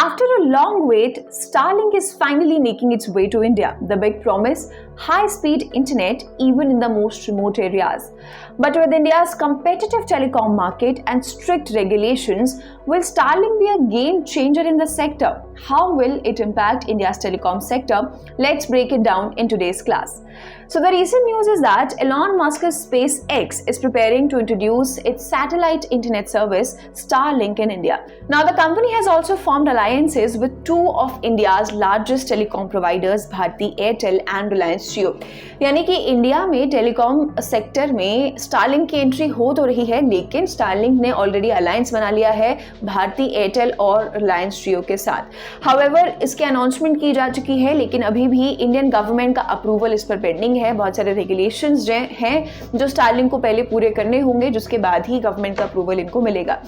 After a long wait, Starlink is finally making its way to India. The big promise, high-speed internet even in the most remote areas. But with India's competitive telecom market and strict regulations, will Starlink be a game changer in the sector? How will it impact India's telecom sector? Let's break it down in today's class. So the recent news is that Elon Musk's SpaceX is preparing to introduce its satellite internet service Starlink in India. Now the company has also formed alliances with two of India's largest telecom providers, Bharti Airtel and Reliance Jio. यानी कि India में telecom sector में Starlink की entry हो तो रही है, लेकिन स्टारलिंक ने ऑलरेडी अलायंस बना लिया है भारती एयरटेल और रिलायंस जियो के साथ। हाउएवर इसके अनाउंसमेंट की जा चुकी है, लेकिन अभी भी इंडियन गवर्नमेंट का अप्रूवल इस पर पेंडिंग है। बहुत सारे रेगुलेशंस हैं जो स्टारलिंक को पहले पूरे करने होंगे, जिसके बाद ही गवर्नमेंट का अप्रूवल इनको मिलेगा।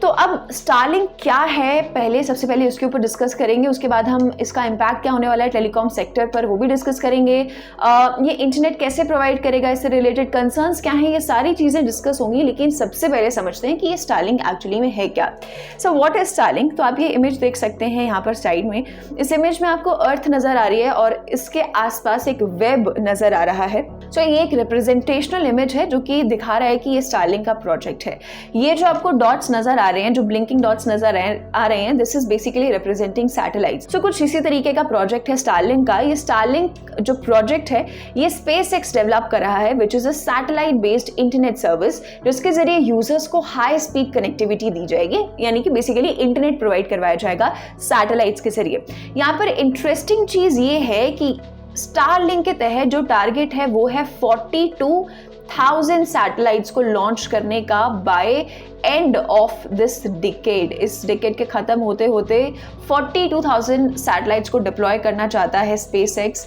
तो अब स्टारलिंक क्या है, सबसे पहले उसके ऊपर डिस्कस करेंगे, उसके बाद हम इसका इम्पैक्ट क्या होने वाला है टेलीकॉम सेक्टर पर वो भी डिस्कस करेंगे। ये इंटरनेट कैसे प्रोवाइड करेगा, इससे रिलेटेड कंसर्न्स क्या हैं, ये सारी चीज़ें डिस्कस होंगी। लेकिन सबसे पहले समझते हैं कि ये स्टारलिंक एक्चुअली में है क्या। So what is Starlink? तो आप ये इमेज देख सकते हैं यहाँ पर साइड में। इस इमेज में आपको अर्थ नज़र आ रही है और इसके आसपास एक वेब नज़र आ रहा है। सो ये एक रिप्रेजेंटेशनल इमेज है जो कि दिखा रहा है कि ये स्टारलिंक का प्रोजेक्ट है। ये जो आपको डॉट्स नज़र आ रहे हैं, जो ब्लिंकिंग डॉट्स नजर आ रहे हैं, this is basically representing satellites. तो कुछ इसी तरीके का प्रोजेक्ट है स्टारलिंक का। ये स्टारलिंक जो प्रोजेक्ट है ये SpaceX डेवलप कर रहा है, which is a satellite based internet service, जिसके जरिए यूजर्स को हाई स्पीड कनेक्टिविटी दी जाएगी, यानी कि बेसिकली इंटरनेट प्रोवाइड करवाया जाएगा सैटेलाइट्स के जरिए। यहाँ पर इंटरेस्टिंग चीज ये है कि स्टारलिंक के तहत जो टारगेट है वो है 42,000 सैटेलाइट्स को लॉन्च करने का by end of this decade. इस डिकेड के खत्म होते होते 42,000 सैटेलाइट्स को डिप्लॉय करना चाहता है SpaceX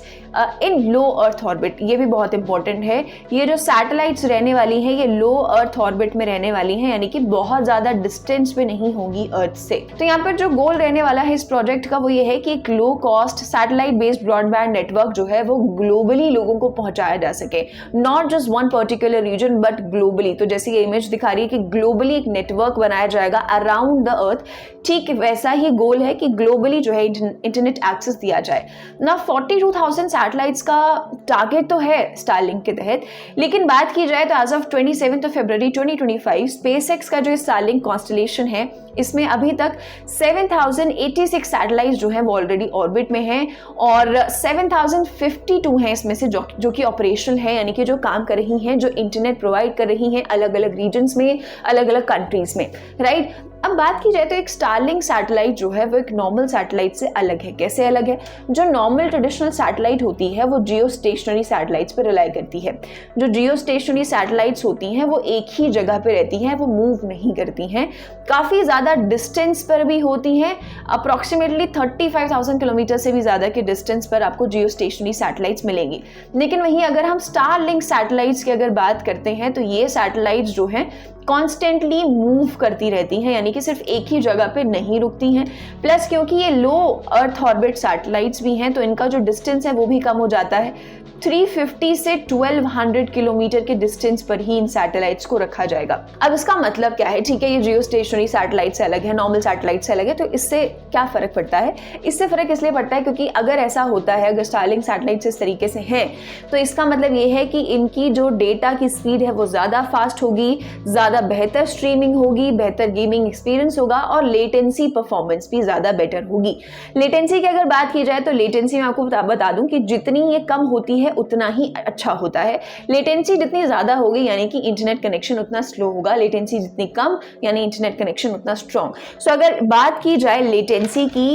इन लो अर्थ ऑर्बिट। ये भी बहुत इंपॉर्टेंट है। ये जो सैटेलाइट्स रहने वाली हैं ये लो अर्थ ऑर्बिट में रहने वाली हैं, यानी कि बहुत ज़्यादा डिस्टेंस पे नहीं होगी अर्थ से। तो यहाँ पर जो गोल रहने वाला है इस प्रोजेक्ट का वो ये है कि एक low cost satellite based broadband network जो है वो ग्लोबली लोगों को पहुंचाया जा सके, not just one particular region but globally. तो जैसे ये इमेज दिखा रही है कि ग्लोबली एक नेटवर्क बनाया जाएगा अराउंड द अर्थ, ठीक वैसा ही गोल है कि ग्लोबली जो है इंटरनेट एक्सेस दिया जाए ना। 42,000 सैटेलाइट्स का टारगेट तो है स्टारलिंक के तहत, लेकिन बात की जाए तो एज ऑफ 27 फरवरी 2025 SpaceX का जो स्टारलिंक कॉन्स्टलेशन है इसमें अभी तक 7,086 सैटेलाइट्स जो हैं वो ऑलरेडी ऑर्बिट में हैं और 7,052 हैं इसमें से जो कि ऑपरेशनल है, यानी कि जो काम कर रही हैं, जो इंटरनेट प्रोवाइड कर रही हैं अलग अलग रीजन्स में, अलग अलग कंट्रीज में, राइट। अब बात की जाए तो एक स्टारलिंक सैटेलाइट जो है वो एक नॉर्मल सैटेलाइट से अलग है। कैसे अलग है? जो नॉर्मल ट्रेडिशनल सैटेलाइट होती है वो जियो स्टेशनरी सैटेलाइट्स पर रिलाई करती है। जो जियो स्टेशनरी सैटेलाइट्स होती हैं वो एक ही जगह पे रहती हैं, वो मूव नहीं करती हैं, काफ़ी ज़्यादा डिस्टेंस पर भी होती हैं। अप्रॉक्सीमेटली 35,000 किलोमीटर से भी ज़्यादा के डिस्टेंस पर आपको जियो स्टेशनरी सैटेलाइट्स मिलेंगी। लेकिन वहीं अगर हम स्टारलिंक सैटेलाइट्स की अगर बात करते हैं तो ये सैटेलाइट्स जो हैं कॉन्स्टेंटली मूव करती रहती हैं, यानी कि सिर्फ एक ही जगह पे नहीं रुकती हैं। प्लस क्योंकि ये लो अर्थ ऑर्बिट सैटेलाइट्स भी हैं तो इनका जो डिस्टेंस है वो भी कम हो जाता है। 350 से 1200 किलोमीटर के डिस्टेंस पर ही इन सैटेलाइट्स को रखा जाएगा। अब इसका मतलब क्या है? ठीक है, ये जियो स्टेशनरी सैटेलाइट से अलग है, नॉर्मल सैटेलाइट से अलग है, तो इससे क्या फर्क पड़ता है? इससे फर्क इसलिए पड़ता है क्योंकि अगर ऐसा होता है, अगर स्टारलिंक सैटेलाइट्स इस तरीके से हैं तो इसका मतलब ये है कि इनकी जो डेटा की स्पीड है वो ज़्यादा फास्ट होगी, ज़्यादा बेहतर स्ट्रीमिंग होगी, बेहतर गेमिंग एक्सपीरियंस होगा और लेटेंसी परफॉर्मेंस भी ज़्यादा बेटर होगी। लेटेंसी की अगर बात की जाए तो लेटेंसी मैं आपको बता दूं कि जितनी ये कम होती है उतना ही अच्छा होता है। लेटेंसी जितनी ज़्यादा होगी यानी कि इंटरनेट कनेक्शन उतना स्लो होगा, लेटेंसी जितनी कम यानी इंटरनेट कनेक्शन उतना स्ट्रॉन्ग। सो अगर बात की जाए लेटेंसी की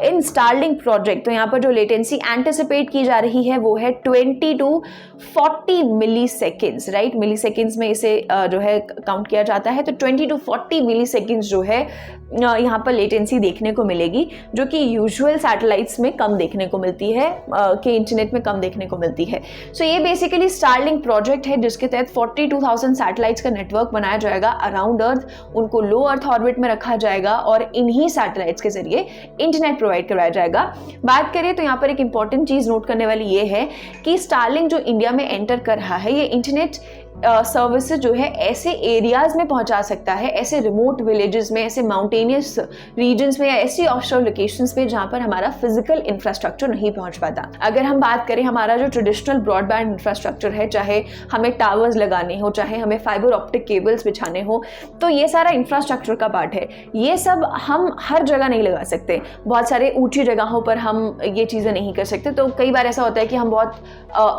इन स्टारलिंक प्रोजेक्ट, तो यहाँ पर जो लेटेंसी एंटिसिपेट की जा रही है वो है 20 to 40 milliseconds, right. Milliseconds में इसे जो है काउंट किया जाता है, तो 20 to 40 मिली सेकेंड्स जो है यहाँ पर लेटेंसी देखने को मिलेगी, जो कि यूजुअल सैटेलाइट्स में कम देखने को मिलती है, कि इंटरनेट में कम देखने को मिलती है। सो ये बेसिकली स्टारलिंक प्रोजेक्ट है जिसके तहत 42,000 सैटेलाइट्स का नेटवर्क बनाया जाएगा अराउंड अर्थ, उनको लो अर्थ ऑर्बिट में रखा जाएगा और इन्हीं सैटेलाइट्स के जरिए इंटरनेट प्रोवाइड करवाया जाएगा। बात करें तो यहाँ पर एक इंपॉर्टेंट चीज़ नोट करने वाली ये है कि स्टारलिंक जो इंडिया में एंटर कर रहा है ये इंटरनेट सर्विसेज जो है ऐसे एरियाज में पहुंचा सकता है, ऐसे रिमोट विलेजेस में, ऐसे माउंटेनियस रीजन्स में या ऐसी ऑफशोर लोकेशंस पे जहां पर हमारा फिजिकल इंफ्रास्ट्रक्चर नहीं पहुंच पाता। अगर हम बात करें हमारा जो ट्रेडिशनल ब्रॉडबैंड इंफ्रास्ट्रक्चर है, चाहे हमें टावर्स लगाने हो, चाहे हमें फाइबर ऑप्टिक केबल्स बिछाने हो, तो ये सारा इंफ्रास्ट्रक्चर का पार्ट है। ये सब हम हर जगह नहीं लगा सकते, बहुत सारे ऊंची जगहों पर हम ये चीज़ें नहीं कर सकते। तो कई बार ऐसा होता है कि हम बहुत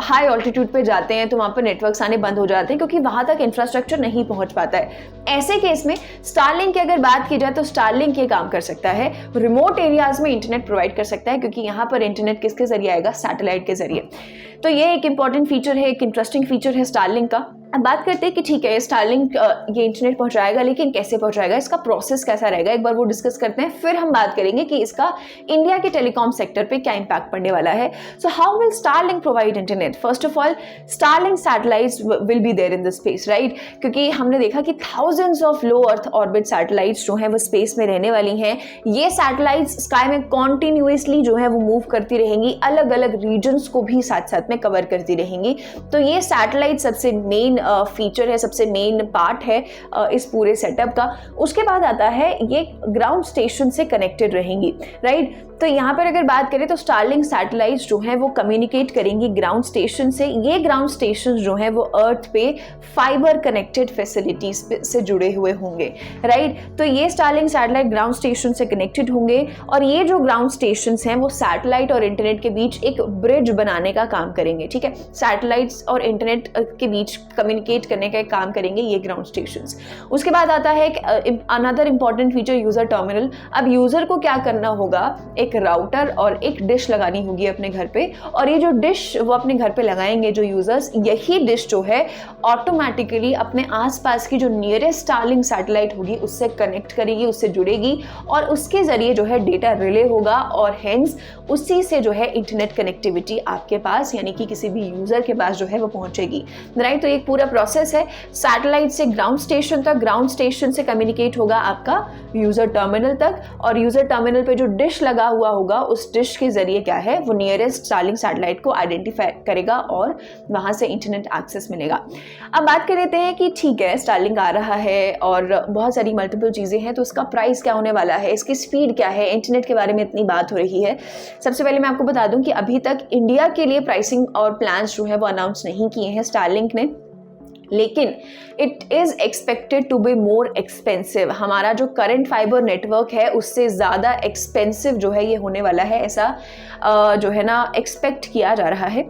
हाई ऑल्टीट्यूड पे जाते हैं तो वहाँ पर नेटवर्क्स आने बंद हो जाते हैं क्योंकि वहाँ तक इंफ्रास्ट्रक्चर नहीं पहुँच पाता है। ऐसे केस में स्टारलिंक की अगर बात की जाए तो स्टारलिंक ये काम कर सकता है, रिमोट एरियाज में इंटरनेट प्रोवाइड कर सकता है, क्योंकि यहाँ पर इंटरनेट किसके जरिए आएगा, सैटेलाइट के जरिए। तो ये एक इंपॉर्टेंट फीचर है, एक इंटरेस्टिंग फीचर है स्टारलिंक का। अब बात करते हैं कि ठीक है स्टारलिंक ये इंटरनेट पहुंचाएगा, लेकिन कैसे पहुंचाएगा, इसका प्रोसेस कैसा रहेगा, एक बार वो डिस्कस करते हैं। फिर हम बात करेंगे कि इसका इंडिया के टेलीकॉम सेक्टर पे क्या इंपैक्ट पड़ने वाला है। So how will Starlink provide internet? First of all Starlink satellites will be there in the space, right? क्योंकि हमने देखा कि thousands of low earth orbit satellites जो हैं वो स्पेस में रहने वाली हैं। ये सैटेलाइट्स स्काई में कॉन्टिन्यूसली जो है वो मूव करती रहेंगी, अलग अलग रीजन्स को भी साथ साथ में कवर करती रहेंगी। तो ये सैटेलाइट सबसे मेन फीचर है, सबसे मेन पार्ट है इस पूरे सेटअप का। उसके बाद आता है ये ग्राउंड स्टेशन से कनेक्टेड रहेंगी, राइट? तो यहाँ पर अगर बात करें तो स्टारलिंक सैटेलाइट्स जो हैं वो कम्युनिकेट करेंगी ग्राउंड स्टेशन से। ये ग्राउंड स्टेशन जो हैं वो अर्थ पे फाइबर कनेक्टेड फैसिलिटीज से जुड़े हुए होंगे, राइट? तो ये स्टारलिंक सैटेलाइट ग्राउंड स्टेशन से कनेक्टेड होंगे और ये जो ग्राउंड स्टेशन हैं वो सैटेलाइट और इंटरनेट के बीच एक ब्रिज बनाने का काम करेंगे, ठीक है? सैटेलाइट्स और इंटरनेट के बीच कम्युनिकेट करने का एक काम करेंगे ये ग्राउंड स्टेशंस। उसके बाद आता है another important feature, user terminal. अब यूजर को क्या करना होगा, एक राउटर और एक डिश लगानी होगी अपने घर पे, और ये जो डिश वो अपने घर पे लगाएंगे जो यूजर्स, यही डिश जो है ऑटोमेटिकली अपने आसपास की जो नियरेस्ट स्टारलिंक सैटेलाइट होगी उससे कनेक्ट करेगी, उससे जुड़ेगी और उसके जरिए जो है डेटा रिले होगा और हेंस उसी से जो है इंटरनेट कनेक्टिविटी आपके पास यानी कि किसी भी यूजर के पास जो है वो पहुंचेगी, राइट? तो एक पूरा प्रोसेस है, सैटेलाइट से ग्राउंड स्टेशन तक, ग्राउंड स्टेशन से कम्युनिकेट होगा आपका यूजर टर्मिनल तक, और यूजर टर्मिनल पे जो डिश लगा हुआ होगा उस डिश के जरिए क्या है वो नियरेस्ट स्टारलिंक सैटेलाइट को आइडेंटिफाई करेगा और वहां से इंटरनेट एक्सेस मिलेगा। अब बात कर लेते हैं कि ठीक है स्टारलिंक आ रहा है और बहुत सारी मल्टीपल चीजें हैं, तो उसका प्राइस क्या होने वाला है, इसकी स्पीड क्या है, इंटरनेट के बारे में इतनी बात हो रही है। सबसे पहले मैं आपको बता दूं कि अभी तक इंडिया के लिए प्राइसिंग और प्लान्स जो है वो अनाउंस नहीं किए हैं स्टारलिंक ने, लेकिन it is expected to be more expensive. हमारा जो करंट फाइबर नेटवर्क है उससे ज़्यादा एक्सपेंसिव जो है ये होने वाला है, ऐसा जो है ना एक्सपेक्ट किया जा रहा है।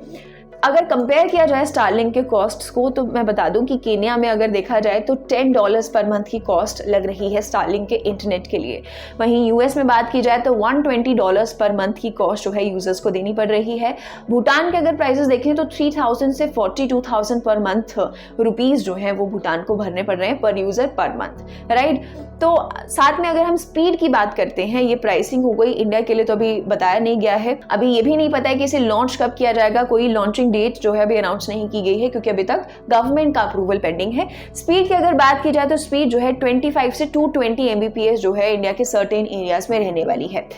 अगर कंपेयर किया जाए स्टारलिंक के कॉस्ट्स को तो मैं बता दूं कि केन्या में अगर देखा जाए तो $10 पर मंथ की कॉस्ट लग रही है स्टारलिंक के इंटरनेट के लिए। वहीं यूएस में बात की जाए तो $120 पर मंथ की कॉस्ट जो है यूजर्स को देनी पड़ रही है। भूटान के अगर प्राइसेस देखें तो 3000 से 42,000 पर मंथ रुपीज़ जो है वो भूटान को भरने पड़ रहे हैं पर यूज़र पर मंथ, राइट? तो साथ में अगर हम स्पीड की बात करते हैं, ये प्राइसिंग हो गई इंडिया के लिए, तो अभी बताया नहीं गया है, अभी ये भी नहीं पता है कि इसे लॉन्च कब किया जाएगा, कोई लॉन्चिंग डेट जो है अभी अनाउंस नहीं की गई है क्योंकि अभी तक गवर्नमेंट का अप्रूवल पेंडिंग है। स्पीड की अगर बात की जाए तो स्पीड जो है 25 से 220 Mbps जो है इंडिया के सर्टेन एरियाज में रहने वाली है।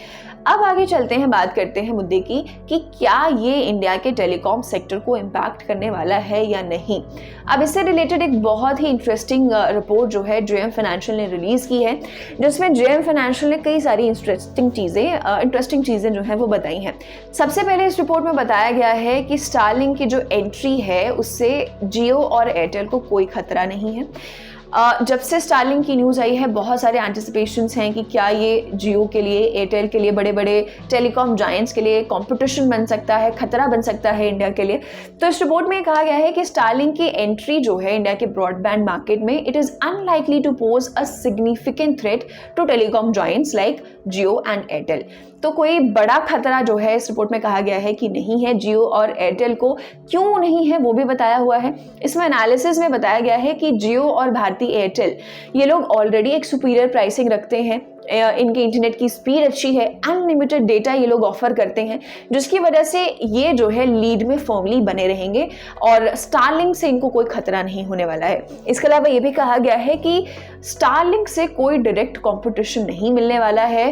अब आगे चलते हैं, बात करते हैं मुद्दे की कि क्या ये इंडिया के टेलीकॉम सेक्टर को इम्पैक्ट करने वाला है या नहीं। अब इससे रिलेटेड एक बहुत ही इंटरेस्टिंग रिपोर्ट जो है जेएम फाइनेंशियल ने रिलीज की है, जिसमें जेएम फाइनेंशियल ने कई सारी इंटरेस्टिंग चीज़ें जो है वो बताई हैं। सबसे पहले इस रिपोर्ट में बताया गया है कि स्टारलिंक की जो एंट्री है उससे जियो और एयरटेल को कोई खतरा नहीं है। जब से स्टारलिंक की न्यूज़ आई है बहुत सारे एंटिसिपेशंस हैं कि क्या ये जियो के लिए, एयरटेल के लिए, बड़े बड़े टेलीकॉम जायंट्स के लिए कंपटीशन बन सकता है, खतरा बन सकता है इंडिया के लिए। तो इस रिपोर्ट में कहा गया है कि स्टारलिंक की एंट्री जो है इंडिया के ब्रॉडबैंड मार्केट में, it is unlikely to pose a significant threat to telecom giants like Jio and Airtel. तो कोई बड़ा खतरा जो है इस रिपोर्ट में कहा गया है कि नहीं है जियो और एयरटेल को। क्यों नहीं है वो भी बताया हुआ है। इसमें एनालिसिस में बताया गया है कि जियो और भारती एयरटेल ये लोग ऑलरेडी एक सुपीरियर प्राइसिंग रखते हैं इनके इंटरनेट की स्पीड अच्छी है, अनलिमिटेड डेटा ये लोग ऑफर करते हैं, जिसकी वजह से ये जो है लीड में फर्मली बने रहेंगे और स्टारलिंक से इनको कोई खतरा नहीं होने वाला है। इसके अलावा ये भी कहा गया है कि स्टारलिंक से कोई डायरेक्ट कंपटीशन नहीं मिलने वाला है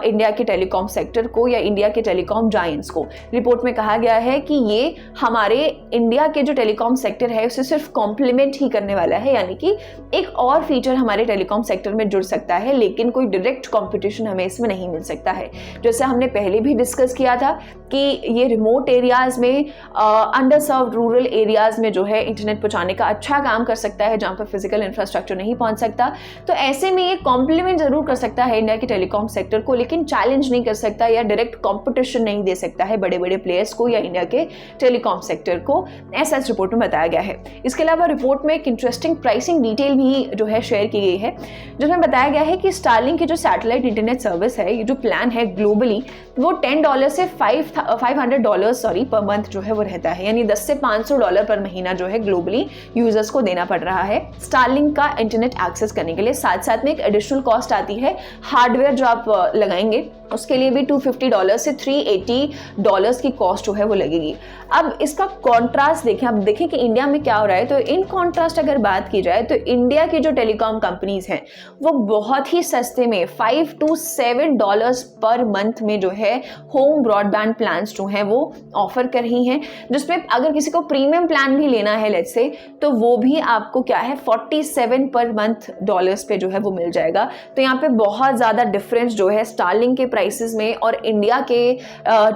इंडिया के टेलीकॉम सेक्टर को या इंडिया के टेलीकॉम जायंट्स को। रिपोर्ट में कहा गया है कि ये हमारे इंडिया के जो टेलीकॉम सेक्टर है उसे सिर्फ कॉम्प्लीमेंट ही करने वाला है, यानी कि एक और फीचर हमारे टेलीकॉम सेक्टर में जुड़ सकता है, लेकिन कोई डायरेक्ट कंपटीशन हमें इसमें नहीं मिल सकता है। जैसे हमने पहले भी डिस्कस किया था कि ये रिमोट एरियाज में, अंडर सर्व्ड रूरल एरियाज में जो है इंटरनेट पहुंचाने का अच्छा काम कर सकता है, जहां पर फिजिकल इंफ्रास्ट्रक्चर नहीं पहुंच सकता। तो ऐसे में ये कॉम्प्लीमेंट जरूर कर सकता है इंडिया के टेलीकॉम सेक्टर को, लेकिन चैलेंज नहीं कर सकता या डायरेक्ट कंपटीशन नहीं दे सकता है बड़े बड़े प्लेयर्स को या इंडिया के टेलीकॉम सेक्टर को, ऐसा इस रिपोर्ट में बताया गया है। इसके अलावा रिपोर्ट में एक इंटरेस्टिंग प्राइसिंग डिटेल भी जो है शेयर की गई है, जिसमें बताया गया है कि स्टारलिंक की जो सैटेलाइट इंटरनेट सर्विस है, ये जो प्लान है ग्लोबली, वो $10 से $500 पर मंथ जो है वो रहता है, यानी $10 से $500 पर महीना जो है ग्लोबली यूजर्स को देना पड़ रहा है स्टारलिंक का इंटरनेट एक्सेस करने के लिए। साथ साथ में एक एडिशनल कॉस्ट आती है हार्डवेयर जो आप लगाएंगे, उसके लिए भी $250 से $380 की कॉस्ट जो है वो लगेगी। अब इसका कॉन्ट्रास्ट देखें, अब देखें कि इंडिया में क्या हो रहा है। तो इन कॉन्ट्रास्ट अगर बात की जाए तो इंडिया की जो टेलीकॉम कंपनीज हैं वो बहुत ही सस्ते में $5 to $7 पर मंथ में जो है होम ब्रॉडबैंड प्लान्स जो हैं वो ऑफर कर रही हैं, जिसमें अगर किसी को प्रीमियम प्लान भी लेना है लेट्स से, तो वो भी आपको क्या है 47 पर मंथ डॉलर्स पे जो है वो मिल जाएगा। तो यहाँ पे बहुत ज़्यादा डिफरेंस जो है स्टारलिंक के प्राइसेस में और इंडिया के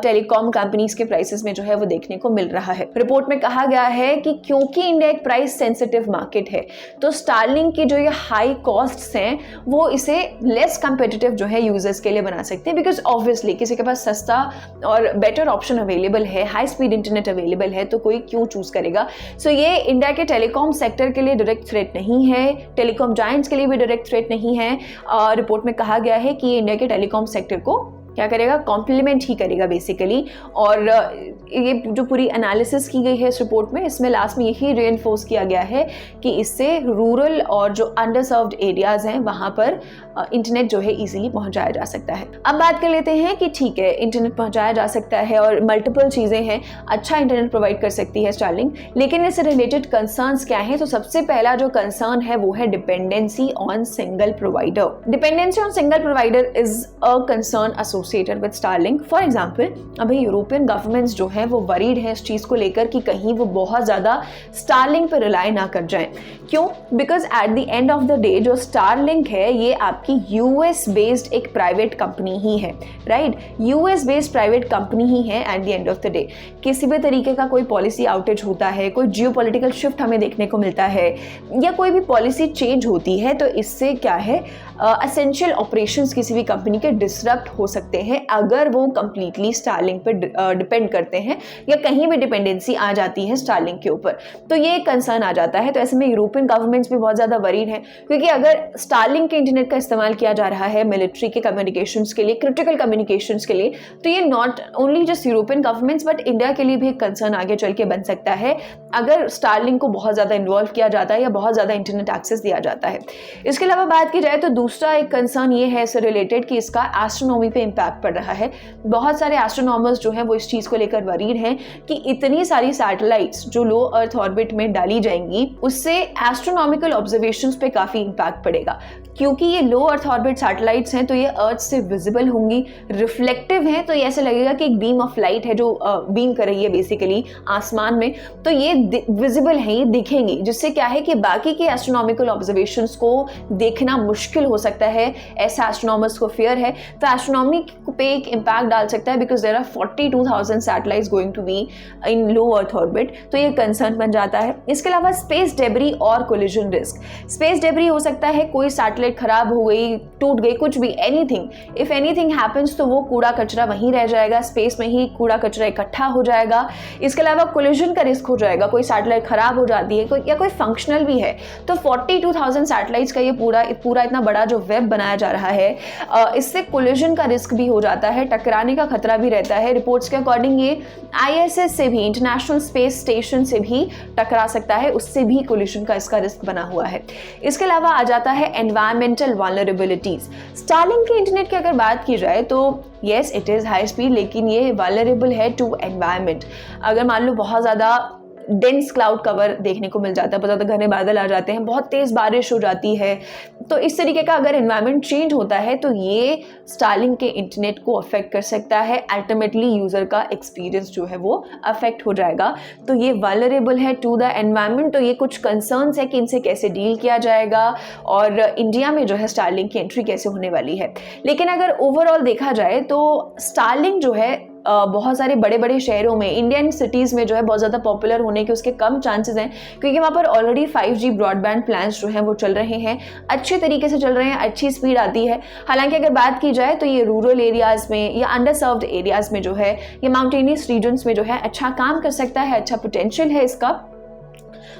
टेलीकॉम कंपनीज के प्राइसेस में जो है वो देखने को मिल रहा है। रिपोर्ट में कहा गया है कि क्योंकि इंडिया एक प्राइस सेंसिटिव मार्केट है, तो स्टारलिंक की जो ये हाई कॉस्ट्स हैं वो इसे लेस कंपेटिटिव जो है यूजर्स के लिए बना सकते हैं, बिकॉज ऑब्वियसली किसी के पास सस्ता और बेटर ऑप्शन अवेलेबल है, हाई स्पीड इंटरनेट अवेलेबल है, तो कोई क्यों चूज करेगा। सो ये इंडिया के टेलीकॉम सेक्टर के लिए डायरेक्ट थ्रेट नहीं है, टेलीकॉम जायंट्स के लिए भी डायरेक्ट थ्रेट नहीं है। रिपोर्ट में कहा गया है कि ये इंडिया के टेलीकॉम सेक्टर को क्या करेगा, कॉम्प्लीमेंट ही करेगा बेसिकली। और ये जो पूरी एनालिसिस की गई है इस रिपोर्ट में, इसमें लास्ट में यही रिइंफोर्स किया गया है कि इससे रूरल और जो अंडर सर्व्ड एरियाज हैं वहाँ पर इंटरनेट जो है इजीली पहुँचाया जा सकता है। अब बात कर लेते हैं कि ठीक है इंटरनेट पहुँचाया जा सकता है और मल्टीपल चीज़ें हैं, अच्छा इंटरनेट प्रोवाइड कर सकती है स्टारलिंक, लेकिन इससे रिलेटेड कंसर्न्स क्या हैं। तो सबसे पहला जो कंसर्न है वो है dependency on single provider. Dependency on single provider is a concern associated with Starlink. For example, अभी यूरोपियन गवर्नमेंट्स जो हैं वो वरीड हैं इस चीज़ को लेकर कि कहीं वो बहुत ज़्यादा स्टारलिंक पर रिलाई ना कर जाएं। क्यों? Because at the end of the day जो स्टारलिंक है ये आपकी यूएस बेस्ड एक प्राइवेट कंपनी ही है, right? US based private company ही है at the end of the day. किसी भी तरीके का कोई पॉलिसी आउटेज होता है, कोई जियोपॉलिटिकल शिफ्ट हमें देखने को मिलता है या कोई भी पॉलिसी चेंज होती है, तो इससे क्या है एसेंशियल ऑपरेशंस किसी भी कंपनी के डिसरप्ट हो सकते हैं अगर वो कंप्लीटली स्टारलिंक पे डिपेंड करते हैं या कहीं भी डिपेंडेंसी आ जाती है स्टारलिंक के ऊपर, तो ये एक कंसर्न आ जाता है। तो ऐसे में यूरोपियन गवर्नमेंट्स भी बहुत ज़्यादा वरीड हैं, क्योंकि अगर स्टारलिंक के इंटरनेट का इस्तेमाल किया जा रहा है मिलिट्री के कम्युनिकेशंस के लिए, क्रिटिकल कम्युनिकेशंस के लिए, तो ये not only just European governments but India के लिए भी एक कंसर्न आगे चल के बन सकता है अगर स्टारलिंक को बहुत ज़्यादा इन्वॉल्व किया जाता है या बहुत ज़्यादा इंटरनेट एक्सेस दिया जाता है। इसके अलावा बात की जाए तो दूसरा एक कंसर्न ये है इससे रिलेटेड कि इसका एस्ट्रोनॉमी पे इम्पैक्ट पड़ रहा है। बहुत सारे एस्ट्रोनॉमर्स जो हैं वो इस चीज़ को लेकर वरीड हैं कि इतनी सारी सैटेलाइट्स जो लो अर्थ ऑर्बिट में डाली जाएंगी उससे एस्ट्रोनॉमिकल ऑब्जर्वेशंस पे काफ़ी इम्पैक्ट पड़ेगा, क्योंकि ये लो अर्थ ऑर्बिट सैटेलाइट्स हैं तो ये अर्थ से विजिबल होंगी, रिफ्लेक्टिव हैं, तो ये ऐसे लगेगा कि एक बीम ऑफ लाइट है जो बीम कर रही है बेसिकली आसमान में, तो ये विजिबल है, ये दिखेंगी, जिससे क्या है कि बाकी के एस्ट्रोनॉमिकल ऑब्जर्वेशंस को देखना मुश्किल हो सकता है, ऐसा एस्ट्रोनॉमर्स को फियर है। तो एस्ट्रोनॉमी पे एक इम्पैक्ट डाल सकता है because there are 42,000 satellites going to be in low earth orbit, तो ये कंसर्न बन जाता है। इसके अलावा स्पेस डेब्री और कोलिजन रिस्क। स्पेस डेब्री हो सकता है कोई सैटेलाइट खराब हो गई, टूट गई, कुछ भी, एनीथिंग, इफ एनीथिंग हैपेंस तो वो कूड़ा कचरा वहीं रह जाएगा, स्पेस में ही कूड़ा कचरा इकट्ठा हो जाएगा। इसके अलावा कोलिजन का रिस्क हो जाएगा, कोई सैटेलाइट खराब हो जाती है या कोई फंक्शनल भी है, तो 42,000 सैटेलाइट्स का ये पूरा इतना बड़ा जो वेब बनाया जा रहा है, इससे कोलिजन का रिस्क भी हो जाता है, टकराने का खतरा भी रहता है। रिपोर्ट्स के अकॉर्डिंग ये ISS से भी, इंटरनेशनल स्पेस स्टेशन से भी टकरा सकता है, उससे भी कोलिजन का इसका रिस्क बना हुआ है। इसके अलावा आ जाता है एनवायरमेंट एनवायरमेंटल वल्नरेबिलिटीज। स्टारलिंक के इंटरनेट की अगर बात की जाए तो yes it is high speed, लेकिन ये वल्नरेबल है टू एनवायरमेंट। अगर मान लो बहुत ज़्यादा डेंस क्लाउड कवर देखने को मिल जाता है, बहुत ज़्यादा घने बादल आ जाते हैं, बहुत तेज़ बारिश हो जाती है, तो इस तरीके का अगर एनवायरनमेंट चेंज होता है तो ये स्टारलिंक के इंटरनेट को अफेक्ट कर सकता है। अल्टीमेटली यूज़र का एक्सपीरियंस जो है वो अफेक्ट हो जाएगा। तो ये वल्नरेबल है टू द एनवायरनमेंट। तो ये कुछ कंसर्न्स है कि इनसे कैसे डील किया जाएगा और इंडिया में जो है स्टारलिंक की एंट्री कैसे होने वाली है। लेकिन अगर ओवरऑल देखा जाए तो स्टारलिंक जो है बहुत सारे बड़े बड़े शहरों में, इंडियन सिटीज़ में जो है बहुत ज़्यादा पॉपुलर होने के उसके कम चांसेस हैं, क्योंकि वहाँ पर ऑलरेडी 5G ब्रॉडबैंड प्लान्स जो हैं वो चल रहे हैं, अच्छे तरीके से चल रहे हैं, अच्छी स्पीड आती है। हालांकि अगर बात की जाए तो ये रूरल एरियाज़ में या अंडर सर्व्ड एरियाज़ में जो है, ये माउंटेनियस रीजन्स में जो है अच्छा काम कर सकता है, अच्छा पोटेंशियल है इसका।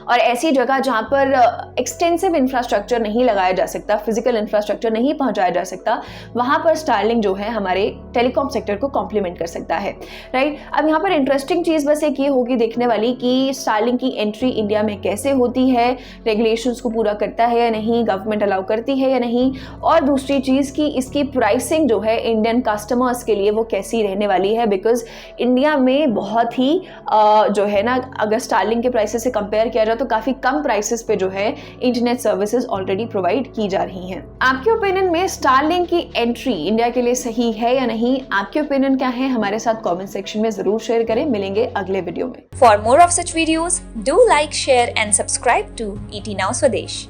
और ऐसी जगह जहाँ पर एक्सटेंसिव इंफ्रास्ट्रक्चर नहीं लगाया जा सकता, फिजिकल इंफ्रास्ट्रक्चर नहीं पहुँचाया जा सकता, वहाँ पर स्टारलिंक जो है हमारे टेलीकॉम सेक्टर को कॉम्प्लीमेंट कर सकता है, राइट। अब यहाँ पर इंटरेस्टिंग चीज़ बस एक ये होगी देखने वाली कि स्टारलिंक की एंट्री इंडिया में कैसे होती है, रेगुलेशंस को पूरा करता है या नहीं, गवर्नमेंट अलाउ करती है या नहीं, और दूसरी चीज़ की इसकी प्राइसिंग जो है इंडियन कस्टमर्स के लिए वो कैसी रहने वाली है। बिकॉज इंडिया में बहुत ही जो है ना, अगर स्टारलिंक के प्राइसेस से कंपेयर किया जाए तो काफ़ी कम प्राइसेस पे जो है इंटरनेट सर्विसेज ऑलरेडी प्रोवाइड की जा रही हैं। आपके ओपिनियन में स्टारलिंक की एंट्री इंडिया के लिए सही है या नहीं? आपके ओपिनियन क्या है? हमारे साथ कमेंट सेक्शन में जरूर शेयर करें। मिलेंगे अगले वीडियो में। For more of such videos do like, share and subscribe to ET Now Swadesh।